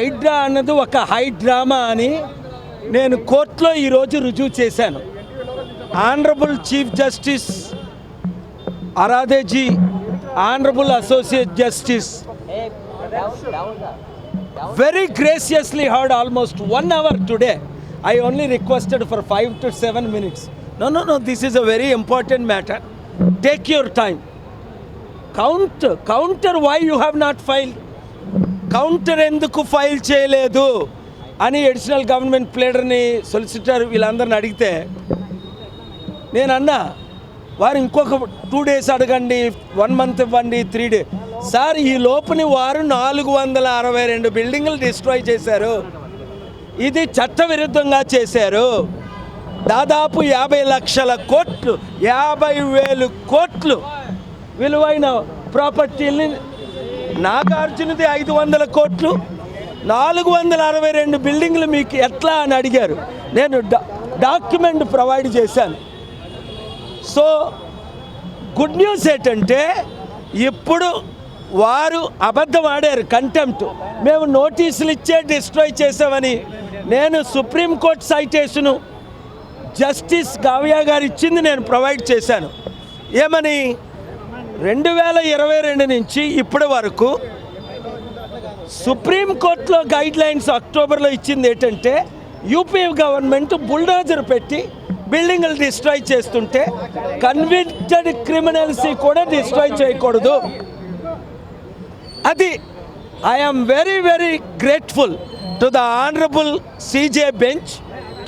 హైడ్రా అన్నది ఒక high drama అని నేను కోర్టులో ఈరోజు రుజువు చేశాను. Honourable chief justice అరాధేజీ, honourable associate justice very graciously heard almost 1 hour today. I only requested for 5 to 7 minutes. No, this is a very important matter. Take your time. Counter why you have not filed. Counter ఎందుకు file చేయలేదు అని additional government ప్లేడర్ని, solicitor వీళ్ళందరిని అడిగితే నేను అన్నా, వారు ఇంకొక 2 days అడగండి, 1 month ఇవ్వండి, 3 days. సార్, ఈ లోపుని వారు 462 బిల్డింగులు డిస్ట్రాయ్ చేశారు. ఇది చట్టవిరుద్ధంగా చేశారు. దాదాపు 50 లక్షల కోట్లు, 50,000 కోట్లు విలువైన ప్రాపర్టీని, నాగార్జునది 500 కోట్లు, 462 బిల్డింగ్లు మీకు ఎట్లా అని అడిగారు. నేను డాక్యుమెంట్ ప్రొవైడ్ చేశాను. సో గుడ్ న్యూస్ ఏంటంటే ఇప్పుడు వారు అబద్ధం ఆడారు, కంటెంప్ట్. మేము నోటీసులు ఇచ్చే డిస్ట్రాయ్ చేసామని. నేను సుప్రీంకోర్టు సైటేషను జస్టిస్ గావియా గారు ఇచ్చింది నేను ప్రొవైడ్ చేశాను. ఏమని 2022 నుంచి ఇప్పటి వరకు సుప్రీంకోర్టులో గైడ్ లైన్స్ అక్టోబర్లో ఇచ్చింది ఏంటంటే, యూపీ గవర్నమెంట్ బుల్డోజర్ పెట్టి బిల్డింగ్లు డిస్ట్రాయ్ చేస్తుంటే కన్విక్టెడ్ క్రిమినల్స్ కూడా డిస్ట్రాయ్ చేయకూడదు. అది I'm very grateful to the honourable CJ bench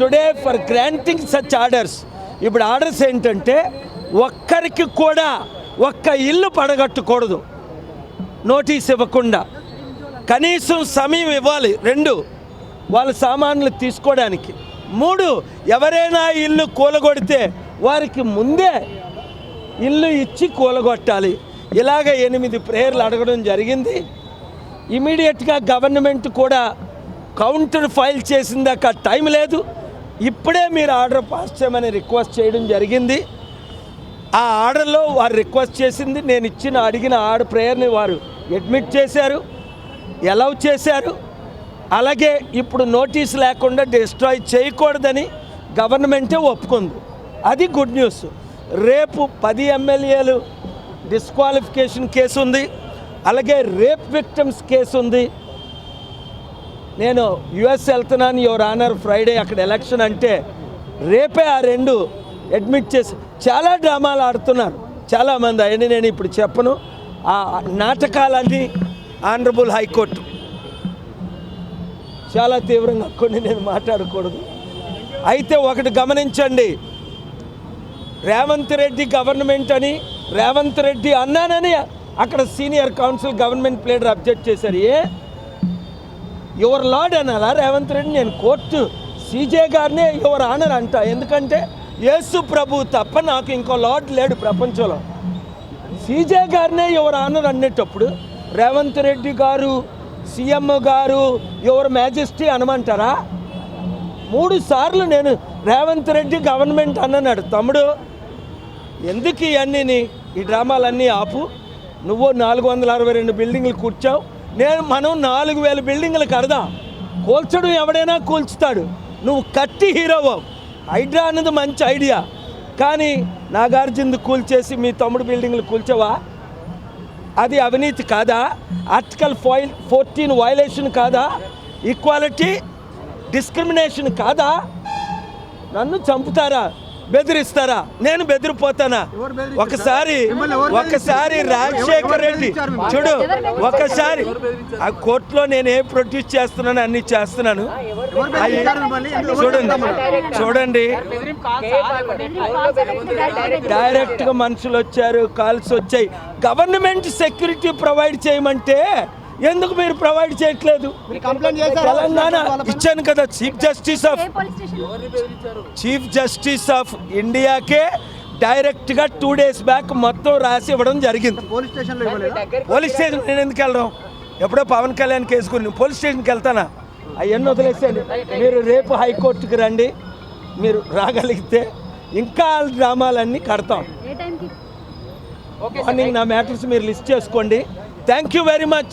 today for granting such orders. ఇప్పుడు ఆర్డర్స్ ఏంటంటే, ఒక్కరికి కూడా ఒక్క ఇల్లు పడగట్టకూడదు నోటీస్ ఇవ్వకుండా. కనీసం సమయం ఇవ్వాలి. 2, వాళ్ళ సామాన్లు తీసుకోవడానికి. 3, ఎవరైనా ఇల్లు కూలగొడితే వారికి ముందే ఇల్లు ఇచ్చి కూలగొట్టాలి. ఇలాగ 8 ప్రేయర్లు అడగడం జరిగింది. ఇమీడియట్గా గవర్నమెంట్ కూడా కౌంటర్ ఫైల్ చేసిందాక టైం లేదు. ఇప్పుడే మీరు ఆర్డర్ పాస్ చేయమని రిక్వెస్ట్ చేయడం జరిగింది. ఆ ఆర్డర్లో వారు రిక్వెస్ట్ చేసింది, నేను అడిగిన ప్రేయర్ని వారు అడ్మిట్ చేశారు, అలౌ చేశారు. అలాగే ఇప్పుడు నోటీస్ లేకుండా డిస్ట్రాయ్ చేయకూడదని గవర్నమెంటే ఒప్పుకుంది. అది గుడ్ న్యూస్. రేపు 10 ఎమ్మెల్యేలు డిస్క్వాలిఫికేషన్ కేసు ఉంది. అలాగే రేప్ విక్టిమ్స్ కేసు ఉంది. నేను యుఎస్ వెళ్తున్నాను, యువర్ ఆనర్, ఫ్రైడే అక్కడ ఎలక్షన్ అంటే రేపే ఆ 2 అడ్మిట్ చేసి చాలా డ్రామాలు ఆడుతున్నారు చాలామంది. అవన్నీ నేను ఇప్పుడు చెప్పను. ఆ నాటకాలన్నీ ఆనరబుల్ హైకోర్టు చాలా తీవ్రంగా కొన్ని నేను మాట్లాడకూడదు. అయితే ఒకటి గమనించండి, రేవంత్ రెడ్డి గవర్నమెంట్ అని రేవంత్ రెడ్డి అన్నానని అక్కడ senior council government pleader object చేశారు. యువర్ లార్డ్ అనాలా రేవంత్ రెడ్డి? నేను కోర్టు సీజే గారినే యువర్ ఆనర్ అంట. ఎందుకంటే యేసు ప్రభు తప్ప నాకు ఇంకో లార్డ్ లేడు ప్రపంచంలో. సీజే గారినే యువర్ ఆనర్ అనేటప్పుడు రేవంత్ రెడ్డి గారు, సీఎం గారు యువర్ మ్యాజెస్టీ అనమంటారా? 3 సార్లు నేను రేవంత్ రెడ్డి గవర్నమెంట్ అన్నాడు. తమ్ముడు, ఎందుకు ఇవన్నీ ఈ డ్రామాలన్నీ ఆపు. నువ్వు 462 బిల్డింగ్లు కూర్చావు, మనం 4000 బిల్డింగ్లు కడదాం. కూల్చడం ఎవడైనా కూల్చుతాడు, నువ్వు కట్టి హీరోవు. హైడ్రా అన్నది మంచి ఐడియా, కానీ నాగార్జున కూల్చేసి మీ తమ్ముడు బిల్డింగ్లు కూల్చావా? అది అవినీతి కాదా? ఆర్టికల్ 14 వయలేషన్ కాదా? ఈక్వాలిటీ డిస్క్రిమినేషన్ కాదా? నన్ను చంపుతారా, బెదిరిస్తారా? నేను బెదిరిపోతానా? ఒకసారి రాజశేఖర్ రెడ్డి చూడు, ఒకసారి ఆ కోర్టులో నేను ఏం ప్రొడ్యూస్ చేస్తున్నాను అన్ని చేస్తున్నాను. చూడండి డైరెక్ట్గా మనుషులు వచ్చారు, కాల్స్ వచ్చాయి. గవర్నమెంట్ సెక్యూరిటీ ప్రొవైడ్ చేయమంటే ఎందుకు మీరు ప్రొవైడ్ చేయట్లేదు? తెలంగాణ ఇచ్చాను కదా, చీఫ్ జస్టిస్ ఆఫ్ ఇండియాకే డైరెక్ట్గా 2 days బ్యాక్ మొత్తం రాసి ఇవ్వడం జరిగింది. పోలీస్ స్టేషన్ నేను ఎందుకు వెళ్ళడం? ఎప్పుడో పవన్ కళ్యాణ్ కేసు గురించి పోలీస్ స్టేషన్కి వెళ్తానా? అవన్నీ వదిలేసేయండి. మీరు రేపు హైకోర్టుకి రండి, మీరు రాగలిగితే ఇంకా డ్రామాలన్నీ కడతాం. మార్నింగ్ నా మ్యాటర్స్ మీరు లిస్ట్ చేసుకోండి. Thank you very much.